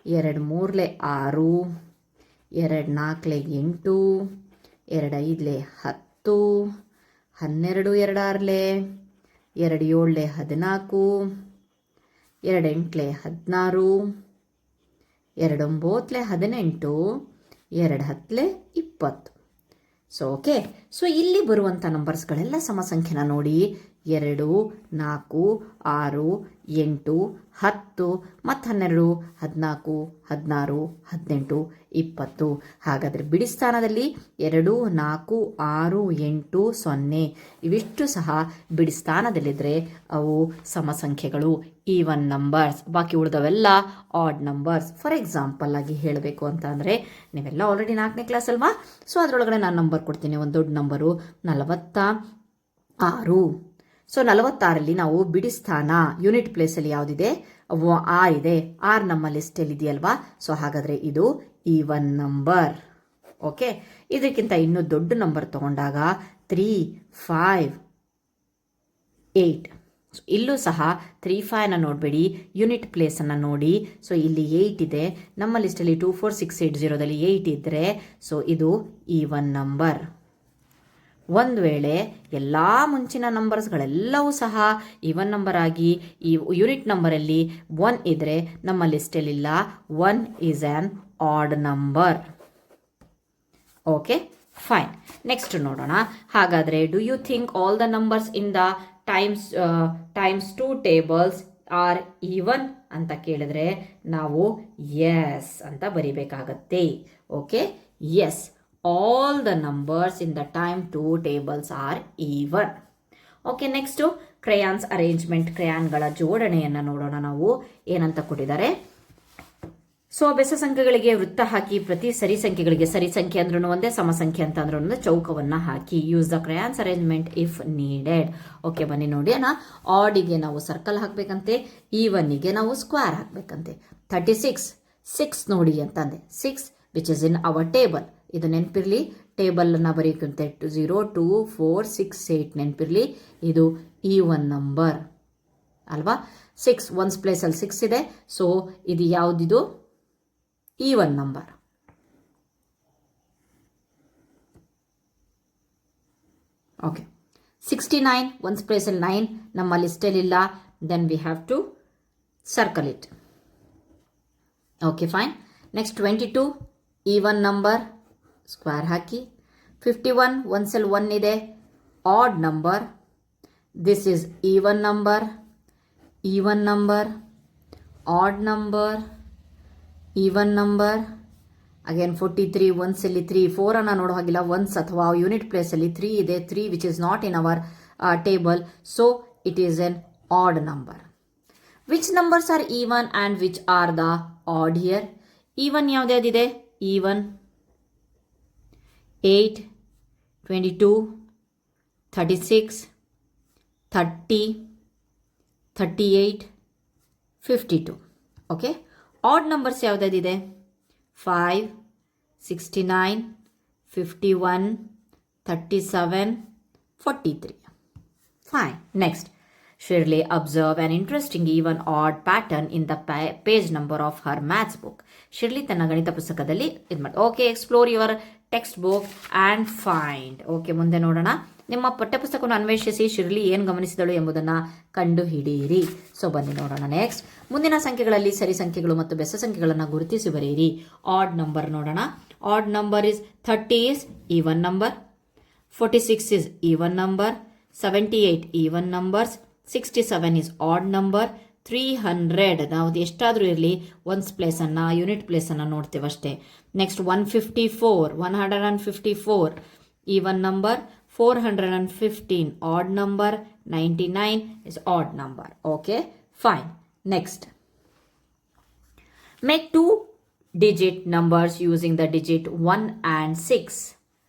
4 2 3 6 2 4 8 2 5 10 12 2 6 2 7 14 2 8 16 2 9 18 2 10 20. ಸೊ ಓಕೆ, ಸೊ ಇಲ್ಲಿ ಬರುವಂಥ ನಂಬರ್ಸ್ಗಳೆಲ್ಲ ಸಮಸಂಖ್ಯೆನ ನೋಡಿ. 2 4 6 8 10 ಮತ್ತು 12 14 16 18 20. ಹಾಗಾದರೆ ಬಿಡಿ ಸ್ಥಾನದಲ್ಲಿ 2 4 6 8 0 ಇವಿಷ್ಟು ಸಹ ಬಿಡಿ ಸ್ಥಾನದಲ್ಲಿದ್ದರೆ ಅವು ಸಮಸಂಖ್ಯೆಗಳು, ಈವನ್ ನಂಬರ್ಸ್. ಬಾಕಿ ಉಳಿದವೆಲ್ಲ ಆಡ್ ನಂಬರ್ಸ್. ಫಾರ್ ಎಕ್ಸಾಂಪಲ್ ಆಗಿ ಹೇಳಬೇಕು ಅಂತ ಅಂದರೆ, ನೀವೆಲ್ಲ ಆಲ್ರೆಡಿ 4ನೇ ಕ್ಲಾಸ್ ಅಲ್ವಾ. ಸೊ ಅದರೊಳಗಡೆ ನಾನು ನಂಬರ್ ಕೊಡ್ತೀನಿ. ಒಂದು ದೊಡ್ಡ ನಂಬರು 46. ಸೊ 46ರಲ್ಲಿ ನಾವು ಬಿಡಿ ಸ್ಥಾನ ಯೂನಿಟ್ ಪ್ಲೇಸಲ್ಲಿ ಯಾವುದಿದೆ, ಆರ್ ಇದೆ. ಆರ್ ನಮ್ಮ ಲಿಸ್ಟಲ್ಲಿ ಇದೆಯಲ್ವಾ. ಸೊ ಹಾಗಾದರೆ ಇದು ಈವನ್ ನಂಬರ್. ಓಕೆ, ಇದಕ್ಕಿಂತ ಇನ್ನೂ ದೊಡ್ಡ ನಂಬರ್ ತಗೊಂಡಾಗ 3 5 8. ಸೊ ಇಲ್ಲೂ ಸಹ 3 5ನ ನೋಡಬೇಡಿ, ಯೂನಿಟ್ ಪ್ಲೇಸನ್ನು ನೋಡಿ. ಸೊ ಇಲ್ಲಿ 8 ಇದೆ ನಮ್ಮ ಲಿಸ್ಟಲ್ಲಿ. 2 4 6 8 0ದಲ್ಲಿ 8 ಇದ್ದರೆ ಸೊ ಇದು ಈವನ್ ನಂಬರ್. ಒಂದು ವೇಳೆ ಎಲ್ಲ ಮುಂಚಿನ ನಂಬರ್ಸ್ಗಳೆಲ್ಲವೂ ಸಹ ಈವನ್ ನಂಬರ್ ಆಗಿ ಈ ಯೂನಿಟ್ ನಂಬರಲ್ಲಿ 1 ಇದ್ದರೆ ನಮ್ಮ ಲಿಸ್ಟಲ್ಲಿಲ್ಲ. 1 is an odd number. Okay fine. Next ನೋಡೋಣ. ಹಾಗಾದರೆ do you think all the numbers in the times 2 tables are even ಅಂತ ಕೇಳಿದ್ರೆ ನಾವು ಎಸ್ ಅಂತ ಬರಿಬೇಕಾಗತ್ತೆ. Okay, yes, all the numbers in the time 2 tables are even. Okay, next crayons arrangement, ಕ್ರಯಾನ್ಗಳ ಜೋಡಣೆಯನ್ನು ನೋಡೋಣ. ನಾವು ಏನಂತ ಕೊಟ್ಟಿದ್ದಾರೆ. ಸೊ ಬೆಸ ಸಂಖ್ಯೆಗಳಿಗೆ ವೃತ್ತ ಹಾಕಿ ಪ್ರತಿ ಸರಿ ಸಂಖ್ಯೆಗಳಿಗೆ ಸರಿ ಸಂಖ್ಯೆ ಅಂದ್ರೂ ಒಂದೇ, ಸಮ ಸಂಖ್ಯೆ ಅಂತ ಅಂದ್ರೂ ಒಂದು ಚೌಕವನ್ನು ಹಾಕಿ. Use the crayons arrangement if needed. Okay ಬನ್ನಿ ನೋಡಿ. ಆಡಿಗೆ ನಾವು ಸರ್ಕಲ್ ಹಾಕಬೇಕಂತೆ, ಈವನ್ನಿಗೆ ನಾವು ಸ್ಕ್ವೇರ್ ಹಾಕಬೇಕಂತೆ. 36 6 ನೋಡಿ ಅಂತಂದೆ. 6 which is in our table. ಇದು ನೆನಪಿರಲಿ, ಟೇಬಲನ್ನು ಬರೀಕಂತೆ. 0 2 4 6 8 ನೆನಪಿರಲಿ. ಇದು ಈವನ್ ನಂಬರ್ ಅಲ್ವಾ. 6 ಒನ್ಸ್ ಪ್ಲೇಸಲ್ಲಿ 6 ಇದೆ. ಸೊ ಇದು ಯಾವುದಿದು ಈವನ್ ನಂಬರ್. ಓಕೆ, 69 ಒನ್ಸ್ ಪ್ಲೇಸಲ್ಲಿ 9 ನಮ್ಮ ಲಿಸ್ಟಲ್ಲಿಲ್ಲ. Then we have to circle it. Okay fine. Next 22 even number, square ಹಾಕಿ. 51 ಒಂದ್ಸಲ 1 ಇದೆ, odd number. This is even number, odd number, even number. Again 43 ಒಂದ್ಸಲಿ 3, 4 ಅನ್ನು ನೋಡೋ ಹಾಗಿಲ್ಲ, ಒನ್ಸ್ ಅಥವಾ ಯೂನಿಟ್ ಪ್ಲೇಸಲ್ಲಿ 3 ಇದೆ, 3 which is not in our table, so it is an odd number. Which numbers are even and which are the odd here? Even ಯಾವುದ್ಯಾವುದಿದೆ? Even 8, 22, 36, 30, 38, 52. Okay. Odd numbers ಯಾವುದ್ಯಾವುದಿದೆ? 5, 69, 51, 37, 43. Fine. Next. Shirley observed an interesting even odd pattern in the page number of her maths book. Shirley ತನ್ನ ಗಣಿತ ಪುಸ್ತಕದಲ್ಲಿ ಇದು ಮಾಡಿ. Okay, explore your text book and find. Okay, ಮುಂದೆ ನೋಡೋಣ. ನಿಮ್ಮ ಪಠ್ಯಪುಸ್ತಕವನ್ನು ಅನ್ವೇಷಿಸಿ ಶಿರ್ಲಿ ಏನು ಗಮನಿಸಿದಳು ಎಂಬುದನ್ನು ಕಂಡು ಹಿಡಿಯಿರಿ. ಸೊ ಬನ್ನಿ ನೋಡೋಣ. ನೆಕ್ಸ್ಟ್, ಮುಂದಿನ ಸಂಖ್ಯೆಗಳಲ್ಲಿ ಸರಿ ಸಂಖ್ಯೆಗಳು ಮತ್ತು ಬೆಸ ಸಂಖ್ಯೆಗಳನ್ನು ಗುರುತಿಸಿ ಬರೆಯಿರಿ. ಆಡ್ ನಂಬರ್ ನೋಡೋಣ. Odd number is 30 is even number, 46 is even number, 78 even numbers, 67 is odd number, 300 ನಾವು ಎಷ್ಟಾದರೂ ಇರಲಿ ಒನ್ಸ್ ಪ್ಲೇಸನ್ನು ಯೂನಿಟ್ ಪ್ಲೇಸನ್ನು ನೋಡ್ತೇವೆ ಅಷ್ಟೇ. Next 154 even number, 415 odd number, 99 is odd number. Okay fine. Next, make 2-digit numbers using the digit 1 and 6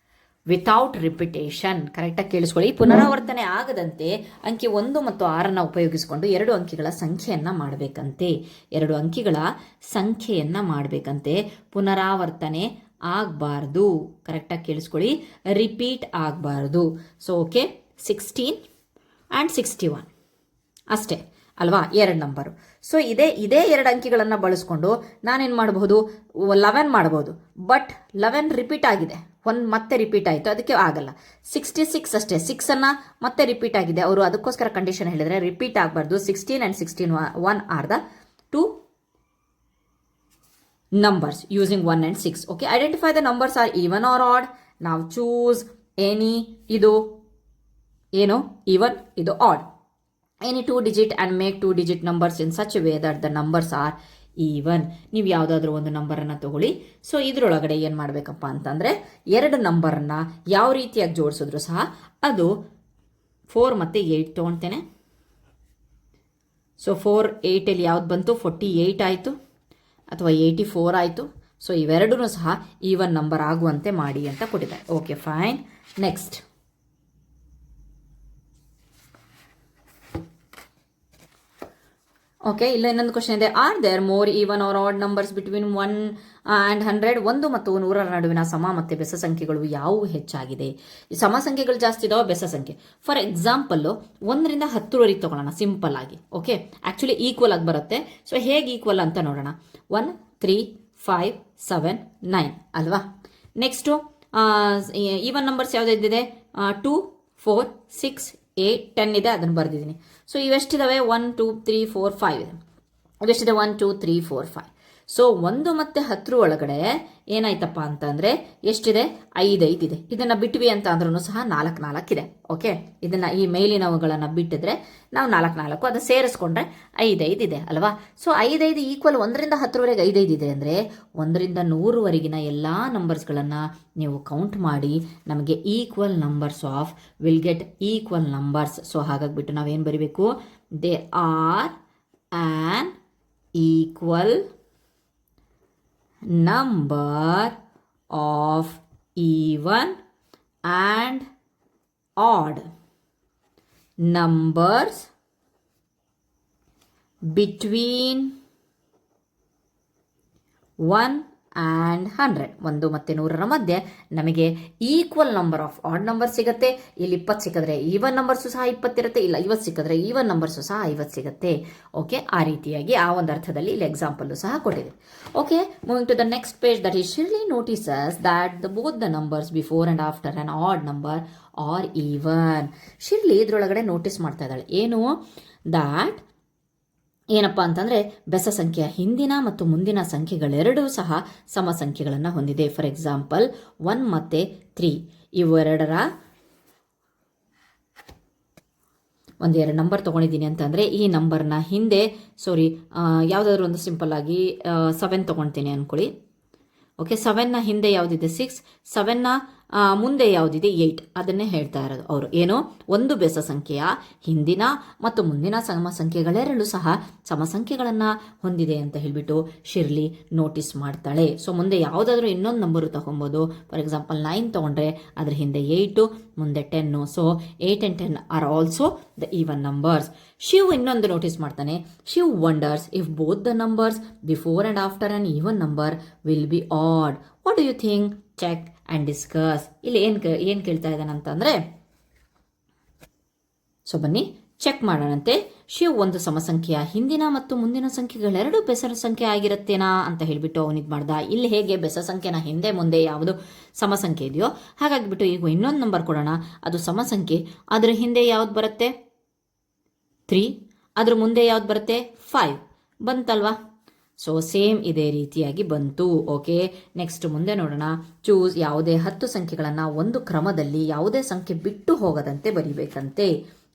without repetition. ಕರೆಕ್ಟಾಗಿ ಕೇಳಿಸ್ಕೊಳ್ಳಿ. ಪುನರಾವರ್ತನೆ ಆಗದಂತೆ ಅಂಕಿ 1 ಮತ್ತು 6 ಉಪಯೋಗಿಸಿಕೊಂಡು 2 ಅಂಕಿಗಳ ಸಂಖ್ಯೆಯನ್ನು ಮಾಡಬೇಕಂತೆ. ಪುನರಾವರ್ತನೆ ಆಗಬಾರ್ದು. ಕರೆಕ್ಟಾಗಿ ಕೇಳಿಸ್ಕೊಳ್ಳಿ, ರಿಪೀಟ್ ಆಗಬಾರ್ದು. ಸೊ ಓಕೆ, 16 ಆ್ಯಂಡ್ 61 ಅಷ್ಟೇ ಅಲ್ವಾ, 2 ನಂಬರು. ಸೊ ಇದೇ 2 ಅಂಕಿಗಳನ್ನು ಬಳಸ್ಕೊಂಡು ನಾನೇನು ಮಾಡಬಹುದು? 11 ಮಾಡಬಹುದು. ಬಟ್ 11 ರಿಪೀಟ್ ಆಗಿದೆ, 1 ಮತ್ತೆ ರಿಪೀಟ್ ಆಯಿತು, ಅದಕ್ಕೆ ಆಗಲ್ಲ. 66 ಅಷ್ಟೇ, 6 ಮತ್ತೆ ರಿಪೀಟ್ ಆಗಿದೆ. ಅವರು ಅದಕ್ಕೋಸ್ಕರ ಕಂಡೀಷನ್ ಹೇಳಿದರೆ ರಿಪೀಟ್ ಆಗಬಾರ್ದು. 16 and 61 are the 2 numbers using 1 and 6. Okay, identify the numbers are even or odd. Now choose any, ಇದು ಏನು even, ಇದು odd. Any 2-digit and make 2-digit numbers in such a way that the numbers are even. ನೀವು ಯಾವುದಾದ್ರೂ ಒಂದು ನಂಬರನ್ನು ತಗೊಳ್ಳಿ. So ಇದರೊಳಗಡೆ ಏನು ಮಾಡಬೇಕಪ್ಪ ಅಂತಂದರೆ 2 ನಂಬರನ್ನು ಯಾವ ರೀತಿಯಾಗಿ ಜೋಡಿಸಿದ್ರು ಸಹ ಅದು 4 ಮತ್ತು 8 ತೊಗೊಳ್ತೇನೆ. ಸೊ 4, 8ಅಲ್ಲಿ ಯಾವ್ದು ಬಂತು? 48 ಆಯಿತು ಅಥವಾ 84 ಆಯಿತು. ಸೊ ಇವೆರಡೂ ಸಹ ಈವನ್ ನಂಬರ್ ಆಗುವಂತೆ ಮಾಡಿ ಅಂತ ಕೊಟ್ಟಿದ್ದಾರೆ. Okay fine. ನೆಕ್ಸ್ಟ್, ಓಕೆ, ಇಲ್ಲ ಇನ್ನೊಂದು ಕ್ವಶನ್ ಇದೆ. Are there more even or odd numbers between 1 and 100? 1 ಮತ್ತು 100ರ ನಡುವಿನ ಸಮ ಮತ್ತು ಬೆಸ ಸಂಖ್ಯೆಗಳು ಯಾವುವು ಹೆಚ್ಚಾಗಿದೆ? ಈ ಸಮ ಸಂಖ್ಯೆಗಳು ಜಾಸ್ತಿ ಇದಾವೆ, ಬೆಸ ಸಂಖ್ಯೆ. ಫಾರ್ ಎಕ್ಸಾಂಪಲ್ಲು 1ರಿಂದ 10ರವರೆಗೆ ತಗೊಳ್ಳೋಣ ಸಿಂಪಲ್ ಆಗಿ. ಓಕೆ, ಆ್ಯಕ್ಚುಲಿ ಈಕ್ವಲ್ ಆಗಿ ಬರುತ್ತೆ. ಸೊ ಹೇಗೆ ಈಕ್ವಲ್ ಅಂತ ನೋಡೋಣ. 1, 3, 5, 7, 9 ಅಲ್ವಾ. ನೆಕ್ಸ್ಟು ಈವನ್ ನಂಬರ್ಸ್ ಯಾವುದಿದೆ? 2, 4, 6, 8, 10 ಇದೆ, ಅದನ್ನು ಬರೆದಿದ್ದೀನಿ. ಸೊ ಇವೆಷ್ಟಿದಾವೆ? 1, 2, 3, 4, 5 ಇದೆ. ಅದೆಷ್ಟಿದೆ? 1, 2, 3, 4, 5. ಸೊ 1 ಮತ್ತು 10 ಒಳಗಡೆ ಏನಾಯ್ತಪ್ಪ ಅಂತಂದರೆ ಎಷ್ಟಿದೆ? 5 ಇದೆ. ಇದನ್ನು ಬಿಟ್ವಿ ಅಂತ ಅಂದ್ರೂ ಸಹ 4 ಇದೆ. ಓಕೆ, ಇದನ್ನು ಈ ಮೇಲಿನವುಗಳನ್ನು ಬಿಟ್ಟಿದ್ರೆ ನಾವು 4 ಅದು ಸೇರಿಸ್ಕೊಂಡ್ರೆ 5 ಇದೆ ಅಲ್ವಾ. ಸೊ 5 ಈಕ್ವಲ್ 1ರಿಂದ 10ರವರೆಗೆ 5 ಇದೆ ಅಂದರೆ 1ರಿಂದ 100ವರೆಗಿನ ಎಲ್ಲ ನಂಬರ್ಸ್ಗಳನ್ನು ನೀವು ಕೌಂಟ್ ಮಾಡಿ ನಮಗೆ equal numbers of will get equal numbers. So ಹಾಗಾಗಿಬಿಟ್ಟು ನಾವೇನು ಬರೀಬೇಕು? They are an equal number of even and odd numbers between 1 and 100. 1 ಮತ್ತು 100ರ ಮಧ್ಯೆ ನಮಗೆ equal number of odd number ಸಿಗುತ್ತೆ. ಇಲ್ಲಿ 20 ಸಿಕ್ಕಿದ್ರೆ ಈವನ್ ನಂಬರ್ಸು ಸಹ 20 ಇರುತ್ತೆ, ಇಲ್ಲ 50 ಸಿಕ್ಕಿದ್ರೆ ಈವನ್ ನಂಬರ್ಸು ಸಹ 50 ಸಿಗುತ್ತೆ. ಓಕೆ, ಆ ರೀತಿಯಾಗಿ ಆ ಒಂದು ಅರ್ಥದಲ್ಲಿ ಇಲ್ಲಿ ಎಕ್ಸಾಂಪಲ್ಲು ಸಹ ಕೊಟ್ಟಿದೆ. Okay, moving to the next page. That is Shirley notices that both the numbers before and after an odd number are even. Shirley ಇದರೊಳಗಡೆ ನೋಟಿಸ್ ಮಾಡ್ತಾ ಇದ್ದಾಳೆ ಏನು? ದ್ಯಾಟ್ ಏನಪ್ಪ ಅಂತಂದರೆ ಬೆಸ ಸಂಖ್ಯೆಯ ಹಿಂದಿನ ಮತ್ತು ಮುಂದಿನ ಸಂಖ್ಯೆಗಳೆರಡೂ ಸಹ ಸಮ ಸಂಖ್ಯೆಗಳನ್ನು ಹೊಂದಿದೆ. ಫಾರ್ ಎಕ್ಸಾಂಪಲ್ 1 ಮತ್ತು 3 ಇವೆರಡರ ಒಂದೆರಡು ನಂಬರ್ ತೊಗೊಂಡಿದ್ದೀನಿ ಅಂತಂದರೆ ಈ ನಂಬರ್ನ ಹಿಂದೆ ಯಾವುದಾದ್ರೂ ಒಂದು ಸಿಂಪಲ್ ಆಗಿ 7 ತೊಗೊಳ್ತೀನಿ ಅಂದ್ಕೊಳ್ಳಿ. ಓಕೆ, 7ನ ಹಿಂದೆ ಯಾವುದಿದೆ 6, 7ನ ಮುಂದೆ ಯಾವುದಿದೆ 8. ಅದನ್ನೇ ಹೇಳ್ತಾ ಇರೋದು ಅವರು. ಏನೋ ಒಂದು ಬೆಸ ಸಂಖ್ಯೆಯ ಹಿಂದಿನ ಮತ್ತು ಮುಂದಿನ ಸಮ ಸಂಖ್ಯೆಗಳೆರಡೂ ಸಹ ಸಮ ಸಂಖ್ಯೆಗಳನ್ನು ಹೊಂದಿದೆ ಅಂತ ಹೇಳಿಬಿಟ್ಟು ಶಿರ್ಲಿ ನೋಟಿಸ್ ಮಾಡ್ತಾಳೆ. ಸೊ ಮುಂದೆ ಯಾವುದಾದ್ರೂ ಇನ್ನೊಂದು ನಂಬರು ತಗೊಬೋದು. ಫಾರ್ ಎಕ್ಸಾಂಪಲ್ 9 ತೊಗೊಂಡ್ರೆ ಅದ್ರ ಹಿಂದೆ 8, ಮುಂದೆ 10. So 8 and 10 are also the even numbers. Shiv ಇನ್ನೊಂದು ನೋಟಿಸ್ ಮಾಡ್ತಾನೆ. Shiv wonders if both the numbers before and after an even number will be odd. What do you think? Check and discuss. ಇಲ್ಲಿ ಏನು ಕೇಳ್ತಾ ಇದ್ದಾನಂತಂದರೆ, ಸೊ ಬನ್ನಿ ಚೆಕ್ ಮಾಡೋಣಂತೆ. ಶಿವ್ ಒಂದು ಸಮಸಂಖ್ಯೆಯ ಹಿಂದಿನ ಮತ್ತು ಮುಂದಿನ ಸಂಖ್ಯೆಗಳೆರಡು ಬೆಸ ಸಂಖ್ಯೆ ಆಗಿರುತ್ತೇನಾ ಅಂತ ಹೇಳಿಬಿಟ್ಟು ಅವನಿಗೆ ಮಾಡ್ದ. ಇಲ್ಲಿ ಹೇಗೆ ಬೆಸ ಸಂಖ್ಯೆನ ಹಿಂದೆ ಮುಂದೆ ಯಾವುದು ಸಮಸಂಖ್ಯೆ ಇದೆಯೋ ಹಾಗಾಗಿಬಿಟ್ಟು ಈಗ ಇನ್ನೊಂದು ನಂಬರ್ ಕೊಡೋಣ, ಅದು ಸಮಸಂಖ್ಯೆ. ಅದರ ಹಿಂದೆ ಯಾವ್ದು ಬರುತ್ತೆ 3, ಅದ್ರ ಮುಂದೆ ಯಾವ್ದು ಬರುತ್ತೆ 5 ಬಂತಲ್ವಾ. ಸೊ ಸೇಮ್ ಇದೇ ರೀತಿಯಾಗಿ ಬಂತು. ಓಕೆ, ನೆಕ್ಸ್ಟ್ ಮುಂದೆ ನೋಡೋಣ. ಚೂಸ್ ಯಾವುದೇ 10 ಸಂಖ್ಯೆಗಳನ್ನು ಒಂದು ಕ್ರಮದಲ್ಲಿ ಯಾವುದೇ ಸಂಖ್ಯೆ ಬಿಟ್ಟು ಹೋಗದಂತೆ ಬರೀಬೇಕಂತೆ.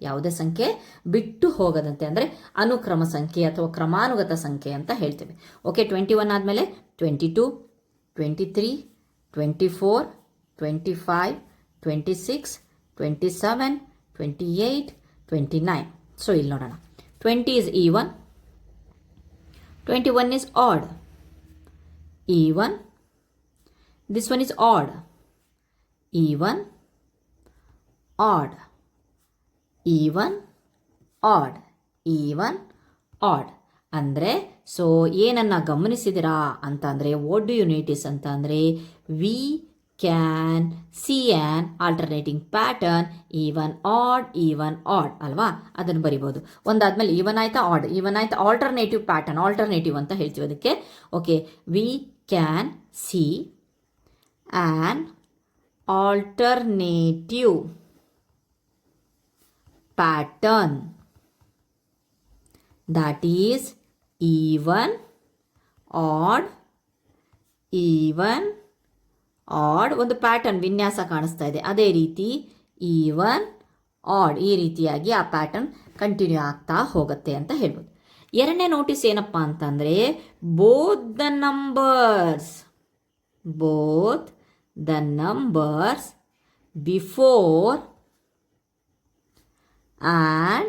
ಯಾವುದೇ ಸಂಖ್ಯೆ ಬಿಟ್ಟು ಹೋಗದಂತೆ ಅಂದರೆ ಅನುಕ್ರಮ ಸಂಖ್ಯೆ ಅಥವಾ ಕ್ರಮಾನುಗತ ಸಂಖ್ಯೆ ಅಂತ ಹೇಳ್ತೇವೆ. ಓಕೆ, 21 ಆದಮೇಲೆ 22, 23, 24, 25, 26, 27, 28, 29. ಸೊ ಇಲ್ಲಿ ನೋಡೋಣ. 20 is even, 21 is odd, even, this one is odd, even, odd, even, odd, even, odd. ಅಂದರೆ ಸೊ ಏನನ್ನು ಗಮನಿಸಿದಿರಾ ಅಂತ ಅಂದರೆ ವಾಟ್ ಡು ಯು ನೋಟಿಸ್ ಅಂತ ಅಂದರೆ we can see an alternating pattern even odd ಅಲ್ವಾ. ಅದನ್ನು ಬರಿಬೋದು. ಒಂದಾದ್ಮೇಲೆ ಈವನ್ ಆಯ್ತಾ ಆಡ್, ಈವನ್ ಆಯ್ತಾ ಆಲ್ಟರ್ನೇಟಿವ್ ಪ್ಯಾಟರ್ನ್, ಆಲ್ಟರ್ನೇಟಿವ್ ಅಂತ ಹೇಳ್ತೀವಿ ಅದಕ್ಕೆ. Okay, we can see an alternative pattern that is even, odd, even, odd. ಒಂದು ಪ್ಯಾಟರ್ನ್ ವಿನ್ಯಾಸ ಕಾಣಿಸ್ತಾ ಇದೆ. ಅದೇ ರೀತಿ ಈವನ್ ಆಡ್ ಈ ರೀತಿಯಾಗಿ ಆ ಪ್ಯಾಟರ್ನ್ ಕಂಟಿನ್ಯೂ ಆಗ್ತಾ ಹೋಗುತ್ತೆ ಅಂತ ಹೇಳ್ಬೋದು. ಎರಡನೇ ನೋಟಿಸ್ ಏನಪ್ಪ ಅಂತಂದರೆ both the numbers before and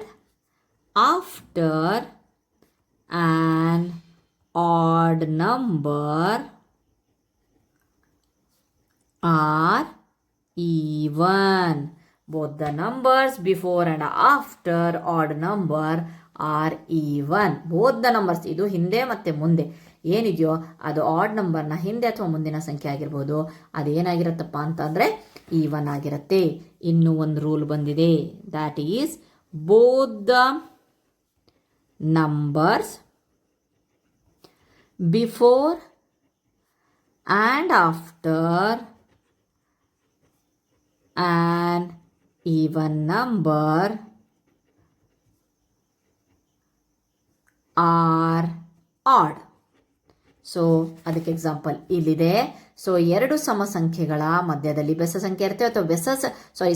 after an odd number are even. Both the numbers before and after odd number are even. Both the numbers, ಇದು ಹಿಂದೆ ಮತ್ತು ಮುಂದೆ ಏನಿದೆಯೋ ಅದು ಆಡ್ ನಂಬರ್ನ ಹಿಂದೆ ಅಥವಾ ಮುಂದಿನ ಸಂಖ್ಯೆ ಆಗಿರ್ಬೋದು, ಅದೇನಾಗಿರುತ್ತಪ್ಪ ಅಂತಂದರೆ ಈವನ್ ಆಗಿರುತ್ತೆ. ಇನ್ನೂ ಒಂದು ರೂಲ್ ಬಂದಿದೆ, that is both the numbers before and after an even number are odd. So ಅದಕ್ಕೆ ಎಕ್ಸಾಂಪಲ್ ಇಲ್ಲಿದೆ. ಸೊ ಎರಡು ಸಮಸಂಖ್ಯೆಗಳ ಮಧ್ಯದಲ್ಲಿ ಬೆಸ ಸಂಖ್ಯೆ ಇರುತ್ತೆ ಅಥವಾ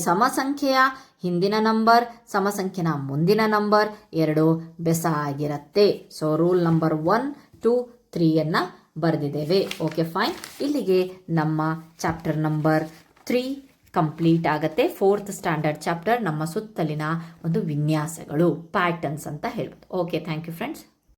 ಸಮಸಂಖ್ಯೆಯ ಹಿಂದಿನ ನಂಬರ್ ಸಮಸಂಖ್ಯೆನ ಮುಂದಿನ ನಂಬರ್ ಎರಡು ಬೆಸ ಆಗಿರುತ್ತೆ. ಸೊ ರೂಲ್ ನಂಬರ್ 1, 2, 3 ಬರೆದಿದ್ದೇವೆ. Okay fine. ಇಲ್ಲಿಗೆ ನಮ್ಮ ಚಾಪ್ಟರ್ ನಂಬರ್ 3 ಕಂಪ್ಲೀಟ್ ಆಗುತ್ತೆ. 4th ಸ್ಟ್ಯಾಂಡರ್ಡ್ ಚಾಪ್ಟರ್ ನಮ್ಮ ಸುತ್ತಲಿನ ಒಂದು ವಿನ್ಯಾಸಗಳು, ಪ್ಯಾಟರ್ನ್ಸ್ ಅಂತ ಹೇಳ್ಬೋದು. Okay, thank you friends.